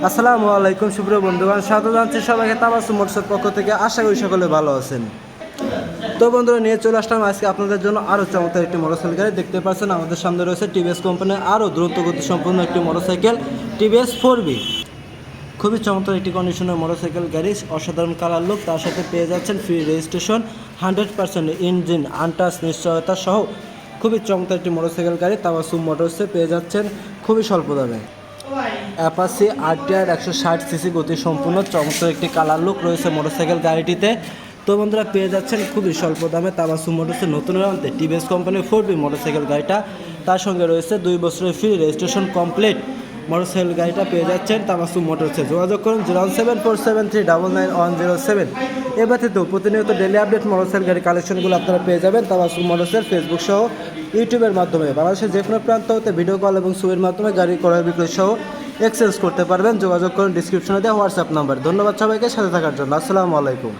আসসালামু আলাইকুম সুপ্রিয় বন্ধুগণ, স্বাগত জানাচ্ছি সবাইকে তাবাসসুম মোটরসের পক্ষ থেকে। আশা করি সকলে ভালো আছেন। তো বন্ধুরা, নিয়ে চলে আসলাম আজকে আপনাদের জন্য আরও চমৎকার একটি মোটরসাইকেল গাড়ি। দেখতে পাচ্ছেন আমাদের সামনে রয়েছে টিভিএস কোম্পানির আরও দ্রুত গতি সম্পন্ন একটি মোটরসাইকেল টিভিএস 4B। খুবই চমৎকার একটি কন্ডিশনের মোটরসাইকেল গাড়ি, অসাধারণ কালার লুক, তার সাথে পেয়ে যাচ্ছেন ফ্রি রেজিস্ট্রেশন, 100% ইঞ্জিন আনটাচ নিশ্চয়তা সহ খুবই চমৎকার একটি মোটরসাইকেল গাড়ি তাবাসসুম মোটরসে পেয়ে যাচ্ছেন খুবই স্বল্প দামে। অ্যাপাচি আরটিআর 160 সিসি গতি সম্পূর্ণ চমৎকার একটি কালার লুক রয়েছে মোটরসাইকেল গাড়িটিতে। তো বন্ধুরা, পেয়ে যাচ্ছেন খুবই স্বল্প দামে তাবাসসুম মোটরসের নতুন আনতে টিভিএস কোম্পানির 4B মোটরসাইকেল গাড়িটা। তার সঙ্গে রয়েছে 2 বছরের ফ্রি রেজিস্ট্রেশন কমপ্লিট মোটরসাইকেল গাড়িটা পেয়ে যাচ্ছেন তাবাসসুম মোটরসে। যোগাযোগ করুন 07473991107। এ ব্যতীত প্রতিনিয়ত ডেলি আপডেট মোটরসাইকেল গাড়ি কালেকশনগুলো আপনারা পেয়ে যাবেন তাবাসসুম মোটরসের ফেসবুক সহ ইউটিউবের মাধ্যমে। বাংলাদেশের যে কোনো প্রান্ত হতে ভিডিও কল এবং ছবির মাধ্যমে গাড়ি ক্রয় বিক্রয় সহ এক্সচেঞ্জ করতে পারবেন। যোগাযোগ করুন ডিসক্রিপশনে দেওয়া হোয়াটসঅ্যাপ নাম্বার। ধন্যবাদ সবাইকে সাথে থাকার জন্য। আসসালামু আলাইকুম।